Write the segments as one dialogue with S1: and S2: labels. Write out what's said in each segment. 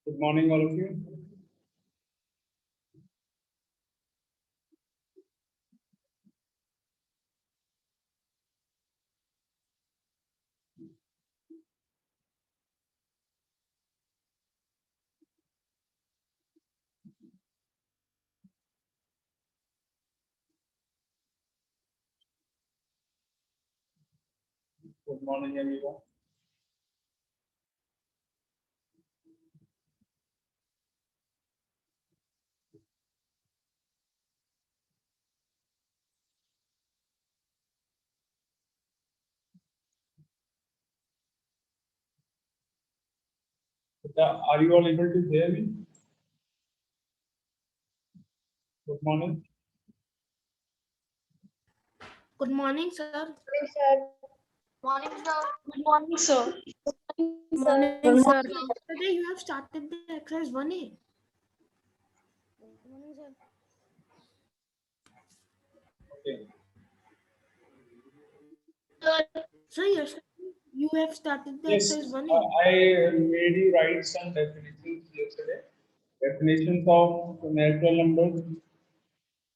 S1: Good morning, all of you. Good morning, everyone. Are you all able to hear me? Good morning.
S2: Good morning, sir.
S3: Morning, sir. Good morning, sir.
S2: Morning, sir. Today you have started the exercise 1A. Good morning, sir.
S1: Okay.
S2: Sir, yes, you have started the
S1: Yes,
S2: exercise 1A.
S1: I made you write some definitions yesterday. Definitions of natural numbers,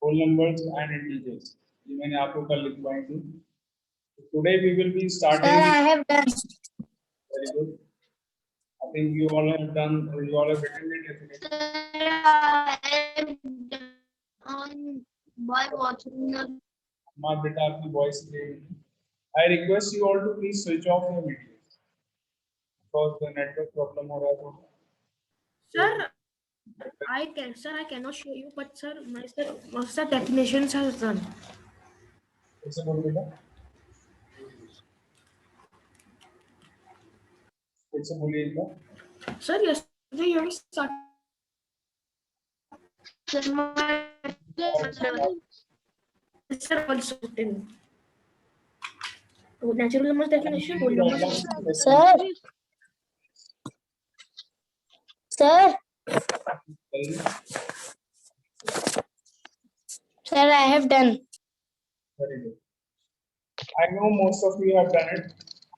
S1: whole numbers, and integers. ये मैंने आपको कल लिखवाई थी. Today we will be starting.
S3: Sir, I have done.
S1: Very good. I think you all have done. You all have written the definition.
S3: Sir, I have done by watching the.
S1: माँ बेटा आपकी voice clear नहीं. I request you all to please switch off your videos because the network problem हो रहा है तो.
S2: Sir, I cannot show you, but sir, my definitions has done.
S1: कैसे बोल बेटा? कैसे बोलिएगा?
S2: Sir, yesterday you have started. Sir, also written. So, natural numbers definition, whole numbers.
S3: Sir. Sir. Sir, I have done.
S1: Very good. I know most of you have done it.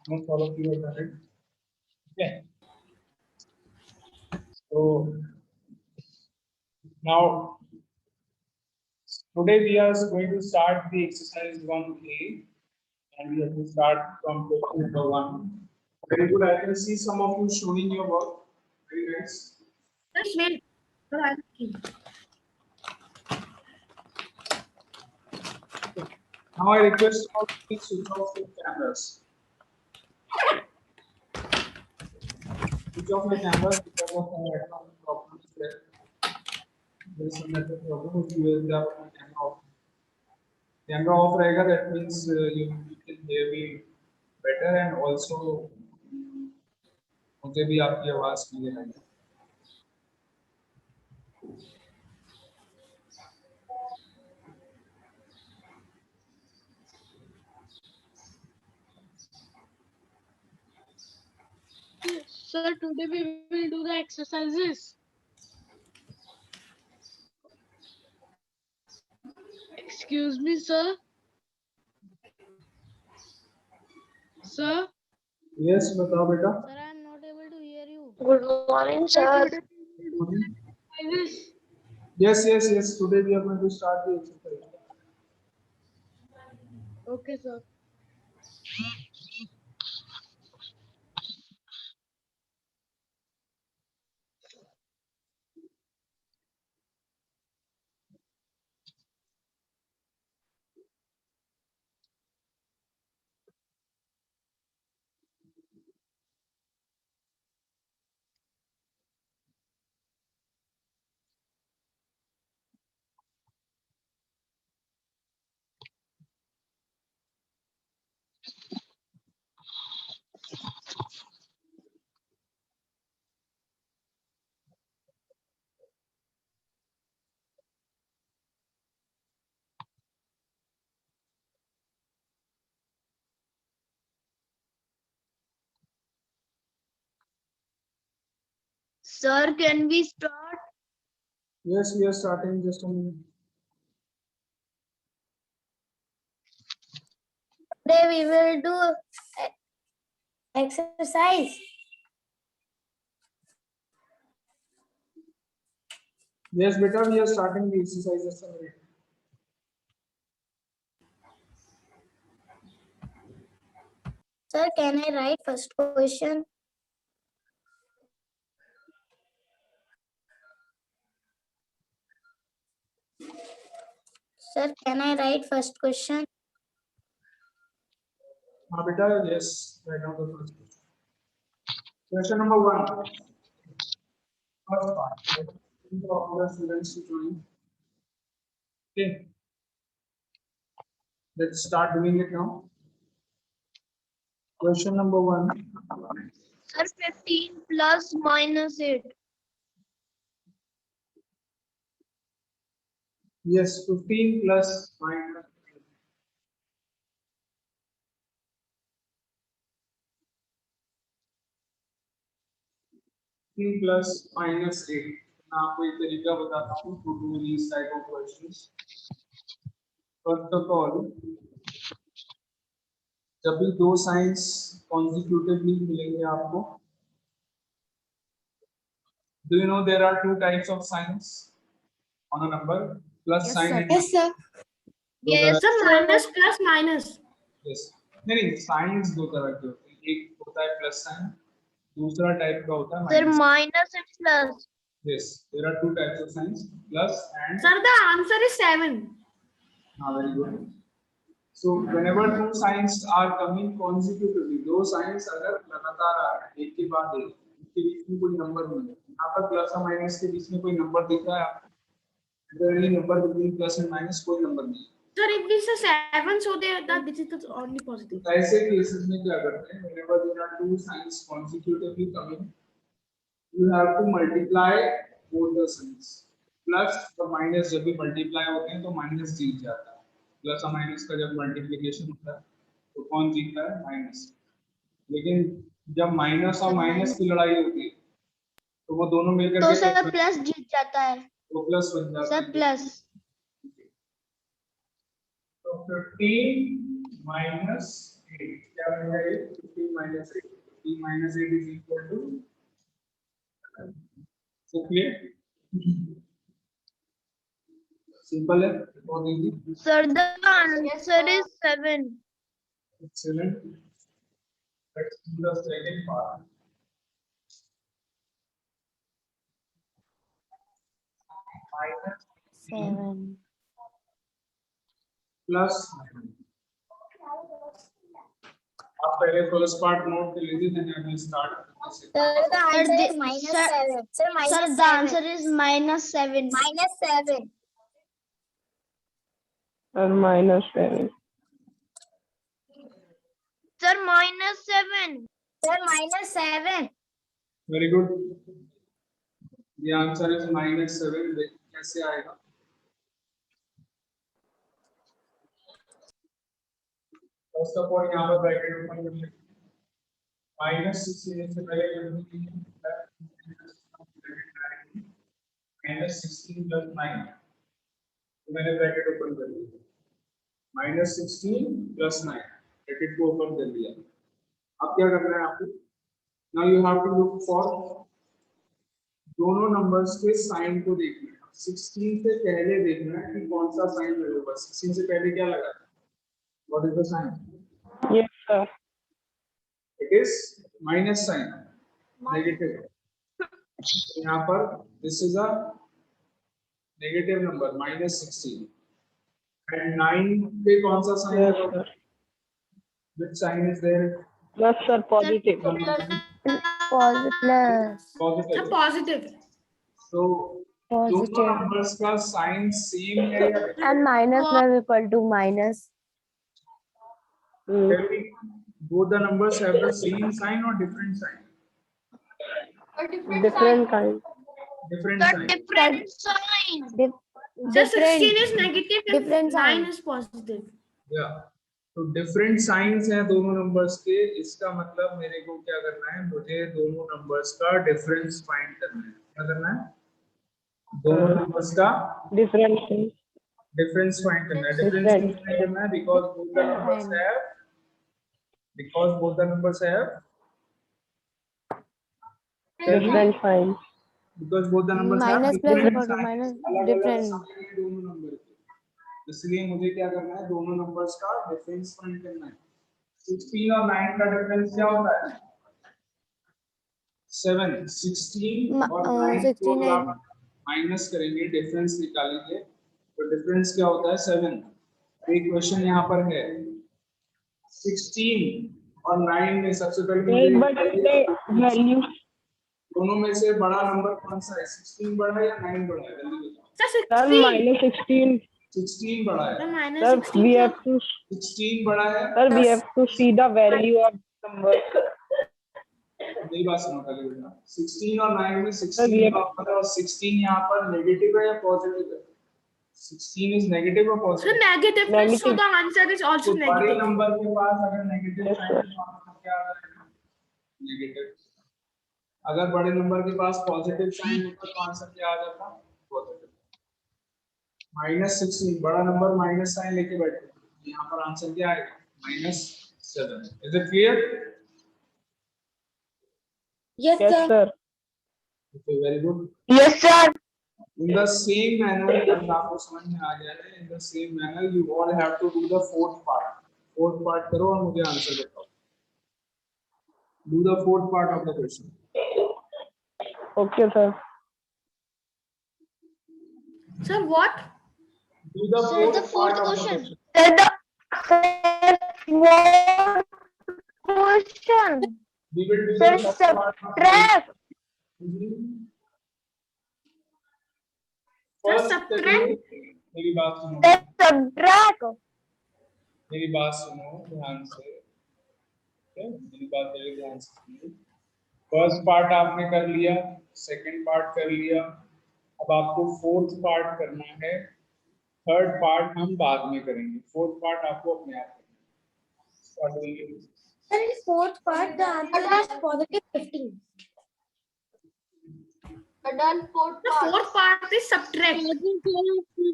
S1: Most all of you have done it. Okay. So now today we are going to start the exercise 1A and we have to start from question number 1. Very good. I can see some of you showing your work. Very nice.
S2: Just wait. Sir, I will keep.
S1: Now I request you all to please switch off your cameras. Switch off your cameras because of the network problems there. There is some network problem if you have the camera off. Camera off रहेगा, that means you can hear me better and also मुझे भी आपकी आवाज clear आएगी.
S3: Sir, today we will do the exercises. Excuse me, sir. Sir.
S1: Yes, बताओ बेटा.
S2: Sir, I am not able to hear you.
S3: Good morning, sir.
S1: Yes. Today we are going to start the exercise.
S3: Okay, sir. Sir, can we start?
S1: Yes, we are starting just a minute.
S3: Today we will do exercise.
S1: Yes, beta, we are starting the exercises summary.
S4: Sir, can I write first question? Sir, can I write first question?
S1: Beta, yes, write down the first question. Question number 1. First part. For all the students to join. Okay. Let's start doing it now. Question number 1.
S5: Sir, 15 plus minus 8.
S1: Yes, 15 plus minus 8. Plus minus 8. मैं आपको एक तरीका बताता हूँ to do these type of questions. First of all, जब भी दो science consecutively मिलेंगे आपको, do you know there are two types of signs on a number? Plus
S4: Yes,
S1: sign
S4: sir.
S1: and
S2: Yes, sir.
S1: दो तरह
S2: Sir, minus plus minus.
S1: yes. नहीं science दो तरह के होते हैं, एक होता है प्लस साइन, दूसरा टाइप का होता है
S5: Sir,
S1: minus.
S5: minus and plus.
S1: Yes, there are two types of signs, plus and.
S2: Sir, the answer is 7.
S1: Very good. So whenever two signs are coming consecutively, दो signs अगर लगातार आ रहे हैं एक के बाद एक, इसके बीच में कोई नंबर नहीं है. यहाँ पर प्लस और माइनस के बीच में कोई नंबर दिख रहा है आपको? There is number between plus and minus, कोई नंबर नहीं है.
S2: Sir, if this is 7, so that this is only positive.
S1: तो ऐसे केसेस में क्या करते हैं? Whenever there are two signs consecutively coming, you have to multiply both the signs. Plus और minus जब भी multiply होते हैं तो minus जीत जाता है. Plus और minus का जब multiplication होता है तो कौन जीतता है? Minus. लेकिन जब minus और minus की लड़ाई होती है तो वो दोनों मिलकर
S5: तो
S1: के
S5: सर प्लस जीत जाता है.
S1: वो प्लस बन जाता है.
S5: Sir plus.
S1: तो 15 minus 8 क्या बन जाएगा? 15 minus 8. 15 minus 8 is equal to. So clear? Simple है, बहुत easy.
S5: Sir, the answer is 7.
S1: Excellent. Let's do the second part. Minus
S4: 7.
S1: plus. आप पहले फर्स्ट पार्ट नोट कर लीजिए, then I will start.
S4: Sir, the answer
S5: the-
S4: is minus
S5: sir-
S4: 7. Sir, minus
S5: Sir, the
S4: 7.
S5: answer is minus 7.
S4: Minus 7.
S6: And minus 7.
S5: Sir, minus 7.
S4: Sir, minus 7.
S1: Very good. The answer is minus 7. कैसे आएगा? First of all, यहाँ पर bracket open कर लेंगे. minus 16 से पहले करने के लिए minus 16 plus 9. तो मैंने ब्रैकेट ओपन कर लिया. minus 16 plus 9. ब्रैकेट को ओपन कर लिया. अब क्या करना है आपको? Now you have to look for दोनों नंबर्स के साइन को देखना है. 16 से पहले देखना है कि कौन सा साइन लगेगा. 16 से पहले क्या लगा? What is the sign?
S6: Yes, sir.
S1: It is minus sign, negative. यहाँ पर this is a negative number, minus 16. And 9 पे कौन सा sign
S6: Yes,
S1: होगा?
S6: sir.
S1: Which sign is there?
S6: Plus, sir, positive.
S4: Plus.
S2: Sir,
S1: Positive.
S2: positive.
S1: So दोनों
S4: Positive.
S1: numbers का sign same है या different?
S4: And minus plus equal to minus.
S1: Tell me, both the numbers have the same sign or different sign?
S6: Different kind.
S1: Different
S5: Sir,
S1: sign.
S5: different sign.
S2: Sir, 16 is negative and
S4: different
S2: 9
S4: sign.
S2: is positive.
S1: Yeah. तो different science हैं दोनों numbers के. इसका मतलब मेरे को क्या करना है? मुझे दोनों नंबर्स का डिफरेंस फाइंड करना है. क्या करना है? दोनों नंबर्स का
S6: Different things.
S1: डिफरेंस फाइंड करना है. Difference
S6: Different.
S1: कितना करना है? Because both the numbers have
S6: Different signs.
S1: because both the numbers have
S7: Minus plus
S1: different
S7: or
S1: signs.
S7: minus
S1: अलग-अलग
S7: different.
S1: sign है दोनों नंबर के, इसलिए मुझे क्या करना है, दोनों नंबर्स का डिफरेंस फाइंड करना है। 16 और 9 का डिफरेंस क्या होता है? 7। 16 और 9 को
S7: 16
S1: आप माइनस करेंगे, डिफरेंस निकालेंगे, तो डिफरेंस क्या होता है? 7। तो एक क्वेश्चन यहाँ पर है, 16 और 9 में सबसे पहले
S6: एक बार
S1: मुझे
S6: वैल्यू
S1: दोनों में से बड़ा नंबर कौन सा है? 16 बड़ा है या 9 बड़ा है? जल्दी बताओ।
S2: Sir,
S6: sir
S2: 16.
S6: -16
S1: 16 बड़ा
S2: Sir,
S1: है।
S2: minus
S6: sir
S2: 16.
S6: we
S2: Sir.
S6: have to
S1: 16 बड़ा है।
S6: sir we have to see the value of number.
S1: मेरी बात सुनो पहले बेटा। 16 और 9 में
S6: Sir,
S1: 16
S6: we have-
S1: का मतलब 16 यहाँ पर नेगेटिव है या पॉजिटिव है? 16 is negative or
S2: Sir,
S1: positive?
S2: negative. So
S6: Negative.
S2: the answer is also
S1: तो बड़े
S2: negative.
S1: नंबर के पास अगर नेगेटिव
S6: Yes,
S1: साइन है तो आंसर क्या आ जाएगा? नेगेटिव। अगर बड़े नंबर के पास पॉजिटिव साइन होता तो आंसर क्या आ जाता? पॉजिटिव। -16 बड़ा नंबर माइनस साइन लेके बैठे, यहाँ पर आंसर क्या आएगा? -7। Is it clear?
S7: Yes,
S6: Yes
S7: sir.
S6: sir.
S1: Okay, very good.
S5: Yes, sir.
S1: In the same manner, अगर आपको समझ में आ गया है, in the same manner you all have to do the fourth part. Fourth part करो और मुझे आंसर बताओ। Do the fourth part of the question.
S6: Okay sir.
S2: Sir, what?
S1: Do the
S5: Sir,
S1: fourth
S5: the fourth
S1: part of the
S5: question.
S1: question.
S5: Question.
S1: We will do
S5: Sir,
S1: the first part of the
S5: subtract.
S1: question.
S2: Sir,
S1: First
S2: subtract.
S1: मेरी बात सुनो।
S5: Sir, subtract.
S1: मेरी बात सुनो ध्यान से। Okay? मेरी बात पहले ध्यान से सुनिए। फर्स्ट पार्ट आपने कर लिया, सेकंड पार्ट कर लिया, अब आपको फोर्थ पार्ट करना है। थर्ड पार्ट हम बाद में करेंगे, फोर्थ पार्ट आपको अपने आप करना है।
S7: Sir, in fourth part, the answer is positive 15.
S3: Done fourth
S2: The fourth part is subtract.
S3: We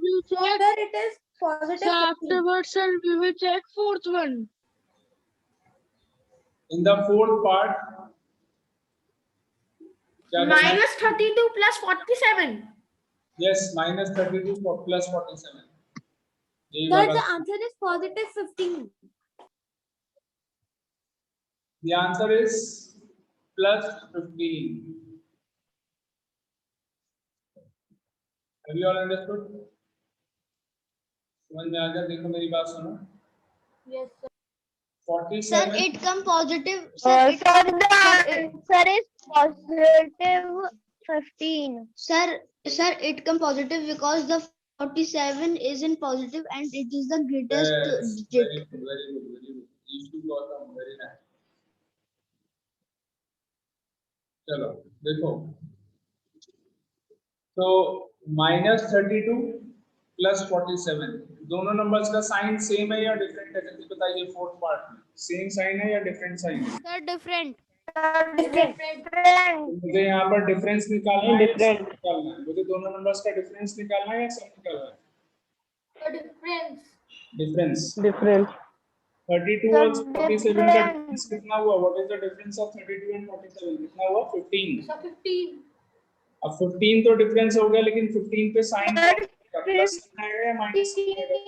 S3: will check.
S7: Sir, it is positive
S3: So
S7: 15.
S3: afterwards, sir, we will check fourth one.
S1: In the fourth part, क्या करना है?
S2: Minus 32 plus 47.
S1: Yes, -32 plus 47. यही
S7: Sir,
S1: वाला।
S7: the answer is positive 15.
S1: The answer is +15. Have you all understood? समझ में आ गया? देखो मेरी बात सुनो।
S7: Yes, sir.
S1: 47
S5: Sir, it come positive. Sir, the answer is positive 15. Sir, it come positive because the 47 is in positive and it is the greatest
S1: Yes,
S5: digit.
S1: very good, very good, very good. These two got them very nice. चलो देखो, तो -32 plus 47 दोनों numbers का sign same है या different है? जल्दी बताइए। फोर्थ पार्ट में सेम साइन है या डिफरेंट साइन है?
S5: Sir, different.
S1: मुझे यहाँ पर डिफरेंस निकालना है या
S6: Different.
S1: sum निकालना है? मुझे दोनों नंबर्स का डिफरेंस निकालना है या सम निकालना है?
S7: The difference.
S1: डिफरेंस।
S6: Difference.
S1: 32 और 47 का डिफरेंस कितना हुआ? What is the difference of 32 and 47? कितना हुआ? 15।
S7: So 15.
S1: अब 15 तो डिफरेंस हो गया, लेकिन 15 पे साइन का प्लस आएगा या माइनस आएगा? 15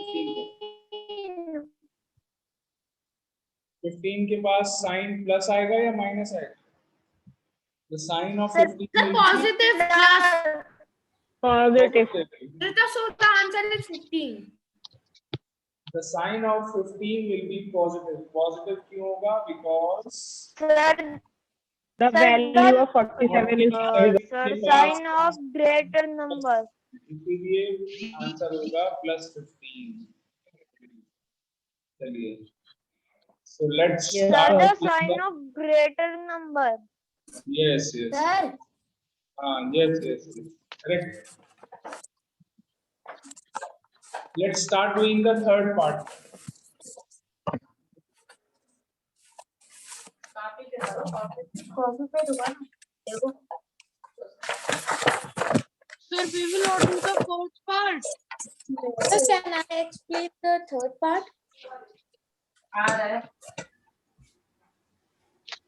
S1: पे 15 के पास साइन प्लस आएगा या माइनस आएगा? The sign of 15
S2: The
S1: will be
S2: positive plus.
S6: Positive.
S2: So the answer is 15.
S1: The sign of 15 will be positive. Positive क्यों होगा? Because
S5: Sir,
S6: The value of 47 is
S5: sign of greater number.
S1: इसीलिए answer होगा +15। चलिए, so let's
S6: Yes,
S1: start
S6: sir.
S1: with
S5: Sign of greater number.
S1: yes, yes.
S7: Sir,
S1: Yes, correct. Let's start doing the third part.
S7: copy पे दुकान देखो.
S3: Sir, we will not do the fourth part.
S7: Sir, can I explain the third part?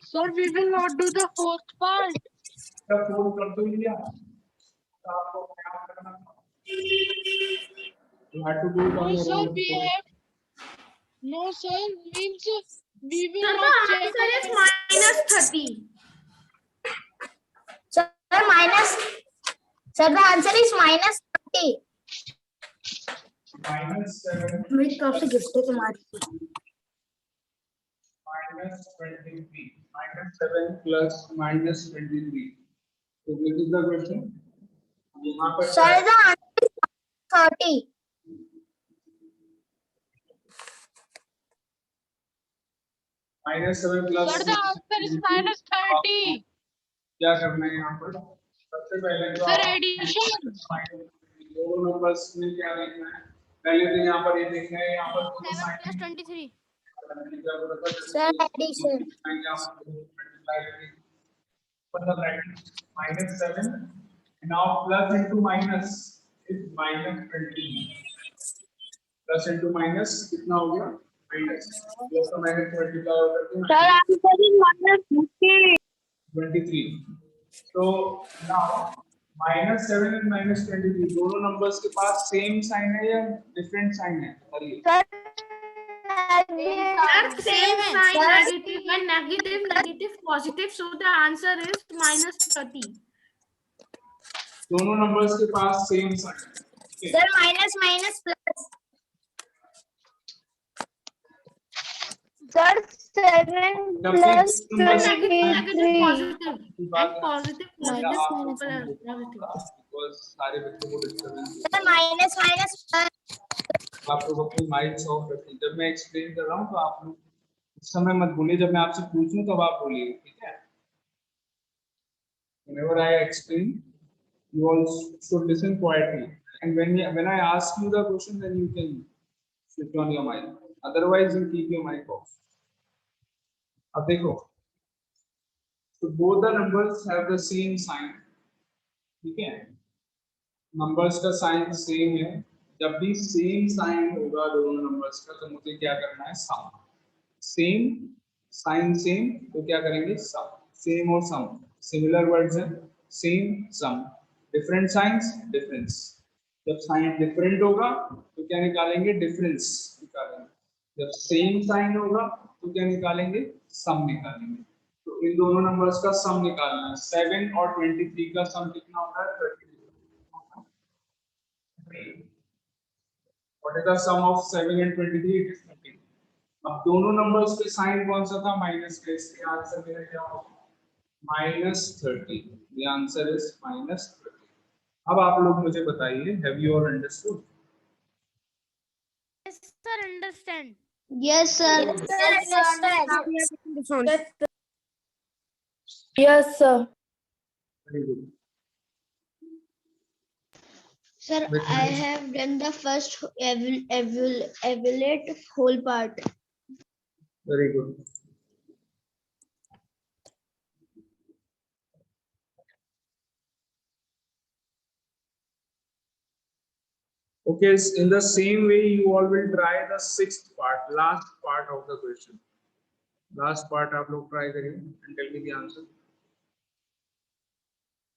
S3: Sir, we will not do the fourth part.
S1: The fourth कर दो लिया। तो आपको अपने आप करना था। You had to do it on
S3: No,
S1: your
S3: sir,
S1: own.
S3: we have. No, sir, means we
S2: Sir,
S3: will
S2: the
S3: not check
S2: answer is
S3: our.
S2: minus 30.
S4: Sir, minus. Sir, the answer is minus 30.
S1: -7
S4: मेरी तरफ से gift है तुम्हारी.
S1: -23. -7 plus -23. So this is the question. यहाँ पर
S4: Sir, the answer is 30.
S1: -7 plus
S3: Sir, the answer is -30.
S1: क्या करना है यहाँ पर? सबसे पहले तो
S3: Sir,
S1: आप
S3: addition.
S1: दोनों नंबर्स में क्या देखना है? पहले तो यहाँ पर ये देखना है, यहाँ पर दोनों
S5: 7 plus
S1: sign
S5: 23.
S4: Sir, addition.
S1: -7 now plus into minus is -20 plus into minus कितना हो गया minus plus का minus multiply होकर के
S6: Sir, answer is -50.
S1: 23 so now -7 and -23 दोनों numbers के पास same sign है या different sign है बताइए
S2: Sir, same sign,
S4: Sir,
S2: negative and negative, negative, positive. So the answer is minus 30.
S1: दोनों numbers के पास same sign है
S4: Sir, minus plus.
S6: Sir, 7
S1: plus
S2: Negative, positive, and positive, minus, positive.
S1: because सारे बच्चों को disturbance
S4: Sir, minus plus.
S1: आप लोग अपनी mics of रखिए जब मैं एक्सप्लेन कर रहा हूँ तो आप लोग उस समय मत बोलिए जब मैं आपसे पूछूं तब आप बोलिए ठीक है whenever I explain you all should listen quietly and when I ask you the question then you can switch on your mic otherwise you keep your mic off अब देखो so both the numbers have the same sign ठीक है numbers का sign same है जब भी same sign होगा दोनों नंबर्स का तो मुझे क्या करना है सम सेम साइन सेम तो क्या करेंगे सम सेम और सम सिमिलर वर्ड्स हैं same some different signs difference जब साइन डिफरेंट होगा तो क्या निकालेंगे डिफरेंस निकालेंगे जब सेम साइन होगा तो क्या निकालेंगे सम निकालेंगे तो इन दोनों नंबर्स का सम निकालना है 7 और 23 का सम कितना होता है 30 What is the sum of 7 and 23? It is 30. अब दोनों नंबर्स पे साइन कौन सा था माइनस का इसलिए आंसर मेरा क्या होगा -30 the answer is -30 अब आप लोग मुझे बताइए have you all understood
S5: Yes, sir, understand. Yes, sir.
S7: Yes, sir.
S1: very good
S5: Sir, I have done the first evaluate whole part.
S1: very good okay in the same way you all will try the sixth part last part of the question last part आप लोग try करिए and tell me the answer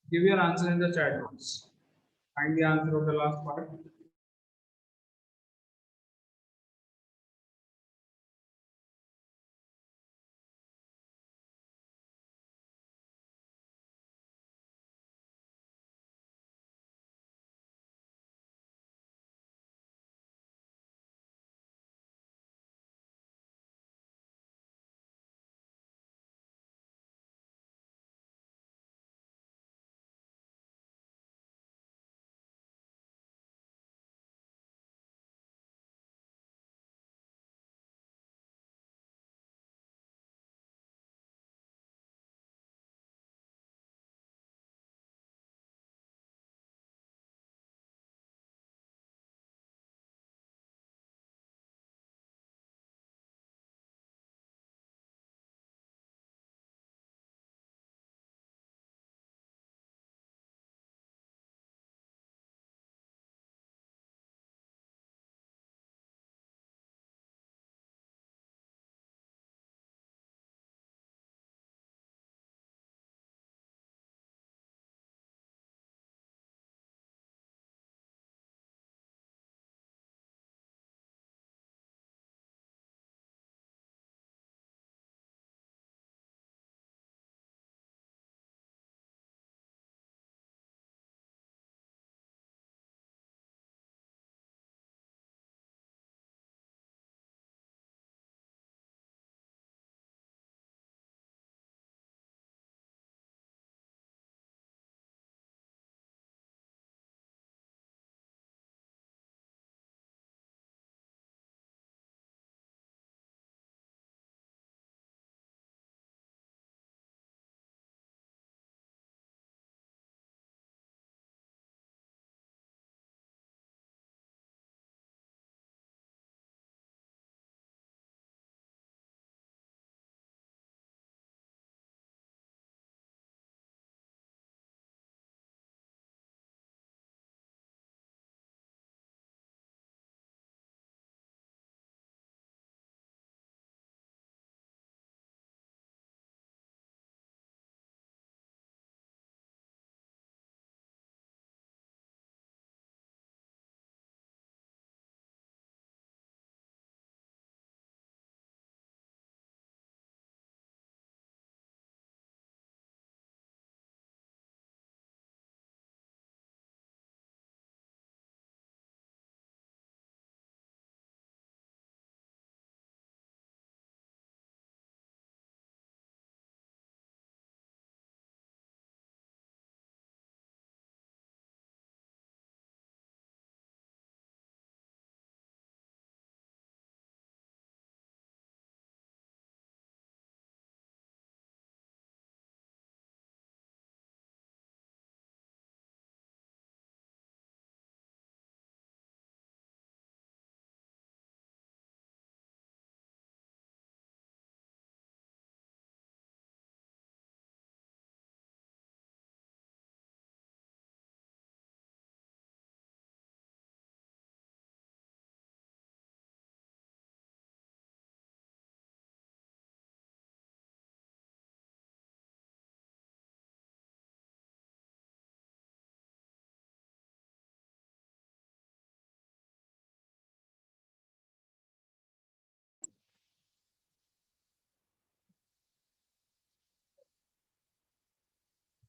S1: give your answer in the chat box find the answer of the last part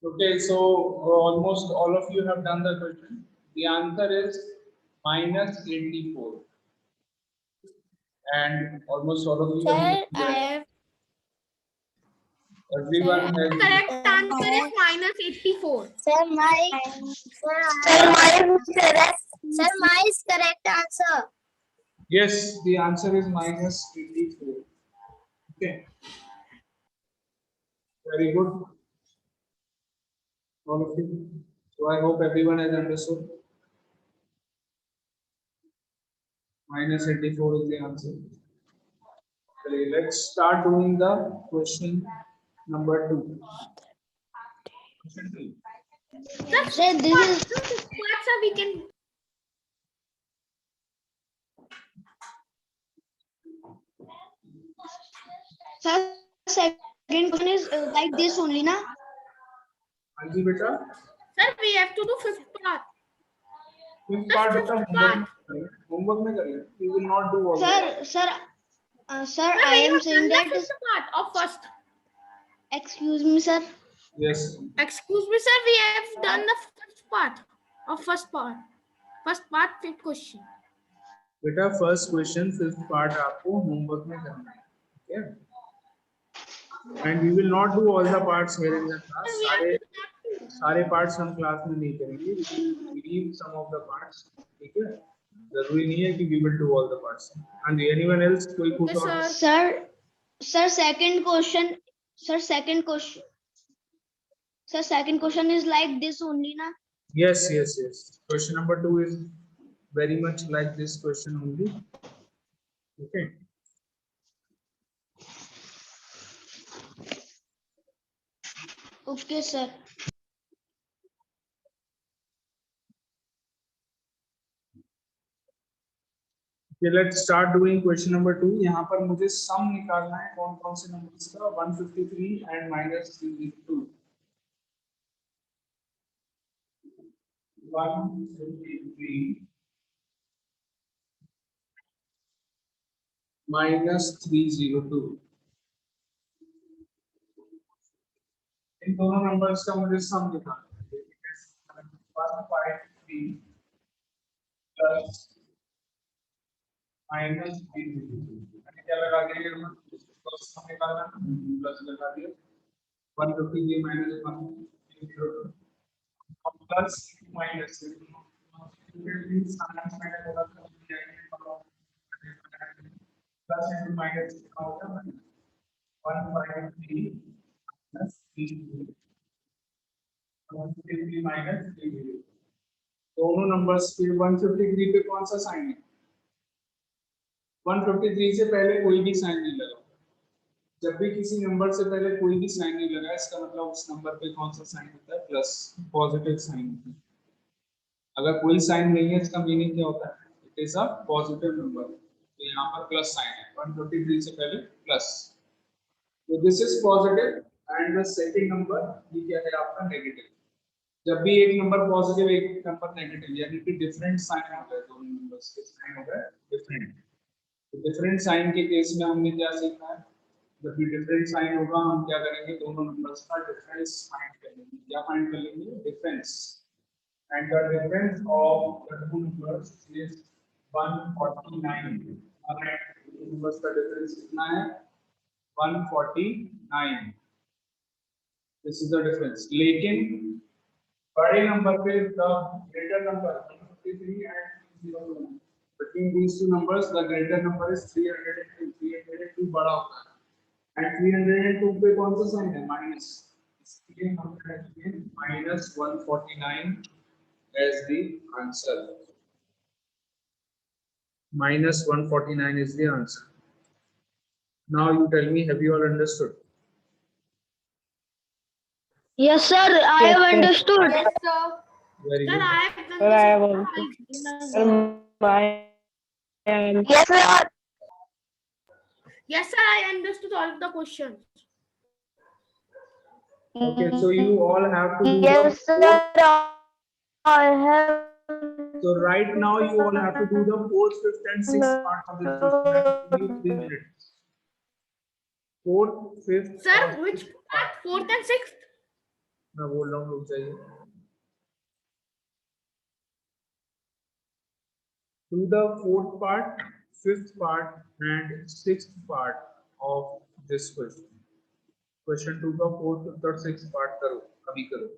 S1: Okay, so almost all of you have done the question. The answer is minus 84. And almost all of you have
S7: Sir,
S1: done
S7: I
S1: that.
S7: have.
S1: Everyone has.
S2: Correct answer is minus 84.
S4: Sir, my is correct answer.
S1: Yes, the answer is minus 84. Okay. Very good. All of you. So I hope everyone has understood. Minus 84 is the answer. Okay, let's start doing the question number 2. Question 2.
S5: Sir, this is
S2: Parts are we can.
S5: sir. Second question is like this only, na?
S1: हाँ जी बेटा.
S2: Sir, we have to do fifth part.
S1: Fifth part बेटा homework में करिए. We will not do all.
S5: Sir, sir, sir,
S2: Sir,
S5: I
S2: we
S5: am
S2: have
S5: saying
S2: done the
S5: that.
S2: fifth part of first.
S5: Excuse me, sir.
S1: Yes.
S2: Excuse me, sir, we have done the first part of first part. First part, fifth question.
S1: बेटा first question fifth part आपको homework में करना है. Okay. And we will not do all the parts here in the class.
S2: Sir, we have to
S1: सारे parts हम class में नहीं करेंगे. We will leave some of the parts. ठीक है. जरूरी नहीं है कि we will do all the parts. And anyone else कोई
S2: Okay,
S1: पूछो.
S2: sir.
S5: Sir, second question. Sir, second question. Sir, second question is like this only, na?
S1: Yes, yes, yes. Question number 2 is very much like this question only. Okay.
S5: Okay, sir.
S1: Okay, let's start doing question number 2. यहाँ पर मुझे sum निकालना है कौन कौन से numbers का 153 and minus 302. 153 minus 302. इन दोनों numbers का मुझे sum निकालना है. 153 plus minus 302. क्या लगा दिया हम sum निकालना प्लस लगा दिया 153 minus 102 plus minus plus into minus 153 plus 302 153 minus 302 दोनों नंबर्स फिर 153 पे कौन सा साइन है 153 से पहले कोई भी साइन नहीं लगा जब भी किसी नंबर से पहले कोई भी साइन नहीं लगा इसका मतलब उस नंबर पे कौन सा साइन होता है प्लस पॉजिटिव साइन होता है अगर कोई साइन नहीं है इसका मीनिंग क्या होता है it is a positive number तो यहाँ पर प्लस साइन है 153 से पहले प्लस तो this is positive and the second number ये क्या है आपका नेगेटिव जब भी एक नंबर पॉजिटिव एक नंबर नेगेटिव यानी कि डिफरेंट साइन हो गए दोनों नंबर्स के साइन हो गए डिफरेंट तो डिफरेंट साइन के केस में हमने क्या सीखा है जब भी डिफरेंट साइन होगा हम क्या करेंगे दोनों नंबर्स का डिफरेंस फाइंड कर लेंगे क्या फाइंड कर लेंगे difference and the difference of the two numbers is 149 alright numbers का डिफरेंस कितना है 149 दिस इज द डिफरेंस लेकिन बड़े नंबर पे the greater number 153 and 302 between these two numbers the greater number is 302 302 बड़ा होता है and 302 पे कौन सा साइन है माइनस इसलिए हम करेंगे minus 149 as the answer minus 149 is the answer now you tell me have you all understood
S5: Yes, sir. I have understood.
S2: Yes, sir.
S1: very
S2: Sir,
S1: good
S2: I have done
S6: Sir, I have
S2: this
S6: also.
S2: exercise.
S6: Yes, sir.
S2: Yes, sir, I understood all of the questions.
S1: okay so you all have to do
S6: Yes,
S1: the
S6: sir. I have.
S1: so right now you all have to do the fourth fifth and sixth part of this question that will give you 3 minutes fourth fifth
S2: Sir,
S1: or
S2: which
S1: sixth
S2: part? Fourth and sixth?
S1: मैं बोल रहा हूँ, रुक जाइए। To the fourth part, fifth part, and sixth part of this question. Question 2 का fourth, fifth और sixth part करो, अभी करो।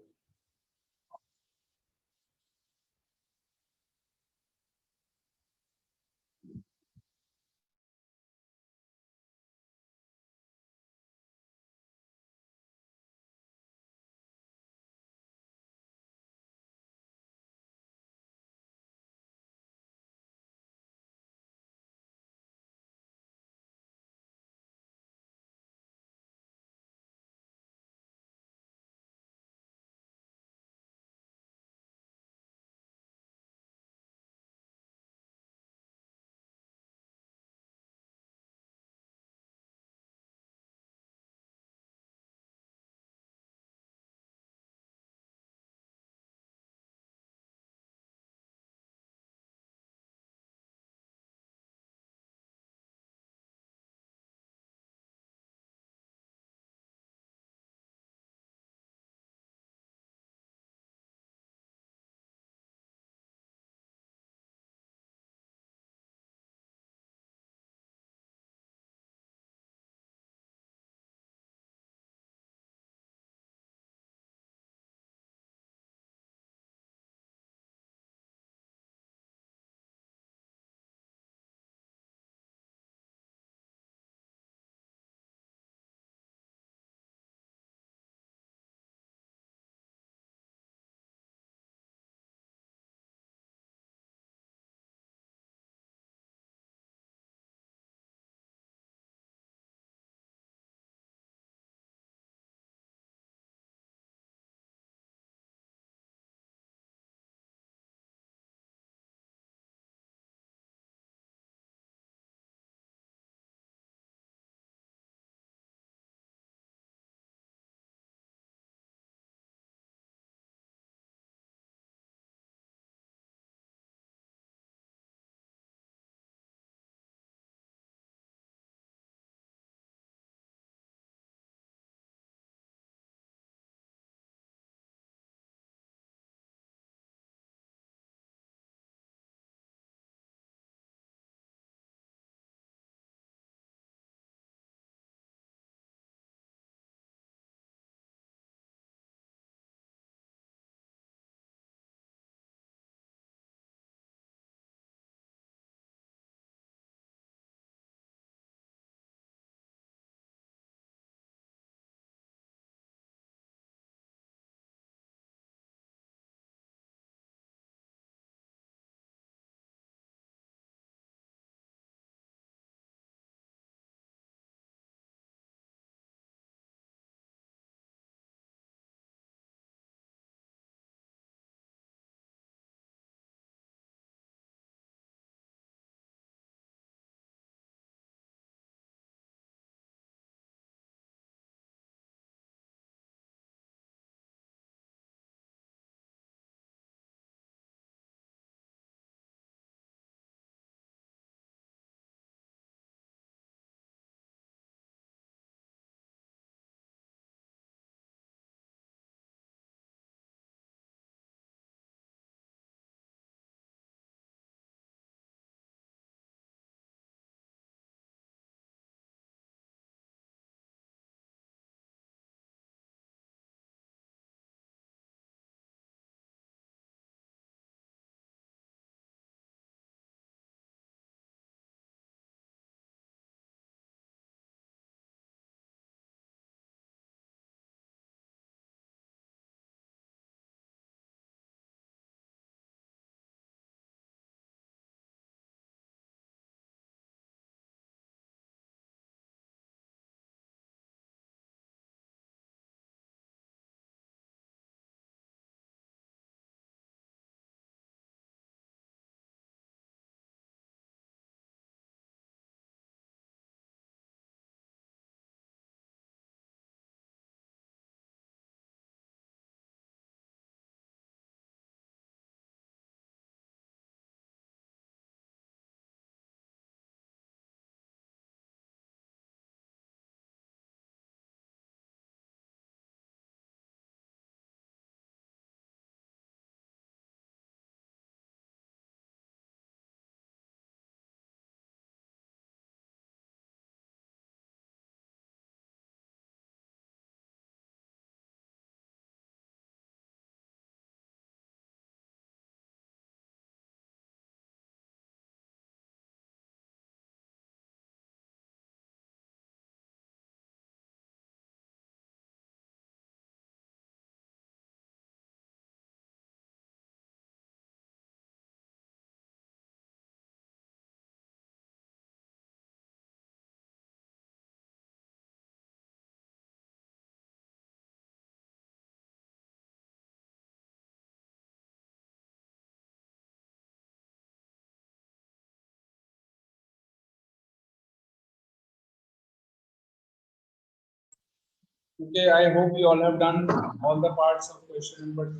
S1: Okay, I hope you all have done all the parts of question number 2.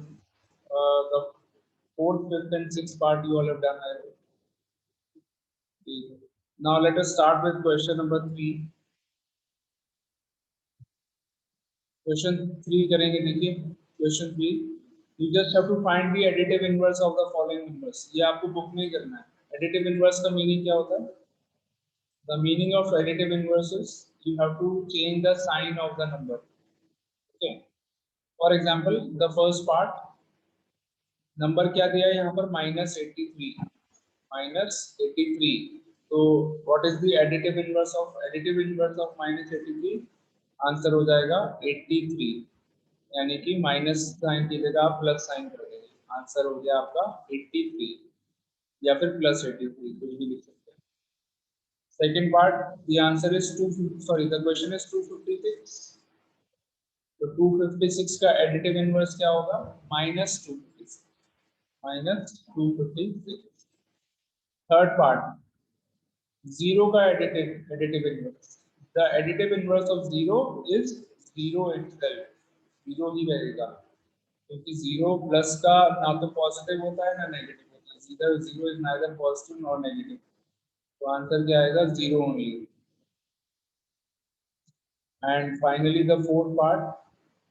S1: The fourth, fifth, and sixth part you all have done. I hope. Okay. Now let us start with question number 3. Question 3 करेंगे. देखिए question 3. You just have to find the additive inverse of the following numbers. ये आपको book में ही करना है. Additive inverse का meaning क्या होता है? The meaning of additive inverse is you have to change the sign of the number. Okay. For example, the first part, number क्या दिया है यहाँ पर -83. -83. तो what is the additive inverse of -83? Answer हो जाएगा 83. यानी कि माइनस साइन की जगह आप प्लस साइन कर देंगे. आंसर हो गया आपका 83 या फिर +83, कुछ भी लिख सकते हैं. Second part, the answer is 250. Sorry, the question is 256. तो 256 का एडिटिव इनवर्स क्या होगा? -256. थर्ड पार्ट, 0 का additive inverse. The additive inverse of 0 is 0 itself. 0 ही रहेगा, क्योंकि 0 प्लस का ना तो पॉजिटिव होता है ना नेगेटिव होता है. सीधा 0 is neither positive nor negative. तो आंसर क्या आएगा? 0 only. And finally the fourth part,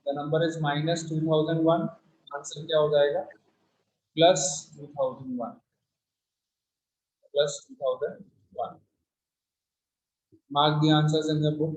S1: the number is -2001. Answer क्या हो जाएगा? +2001. +2001. Mark the answers in the book.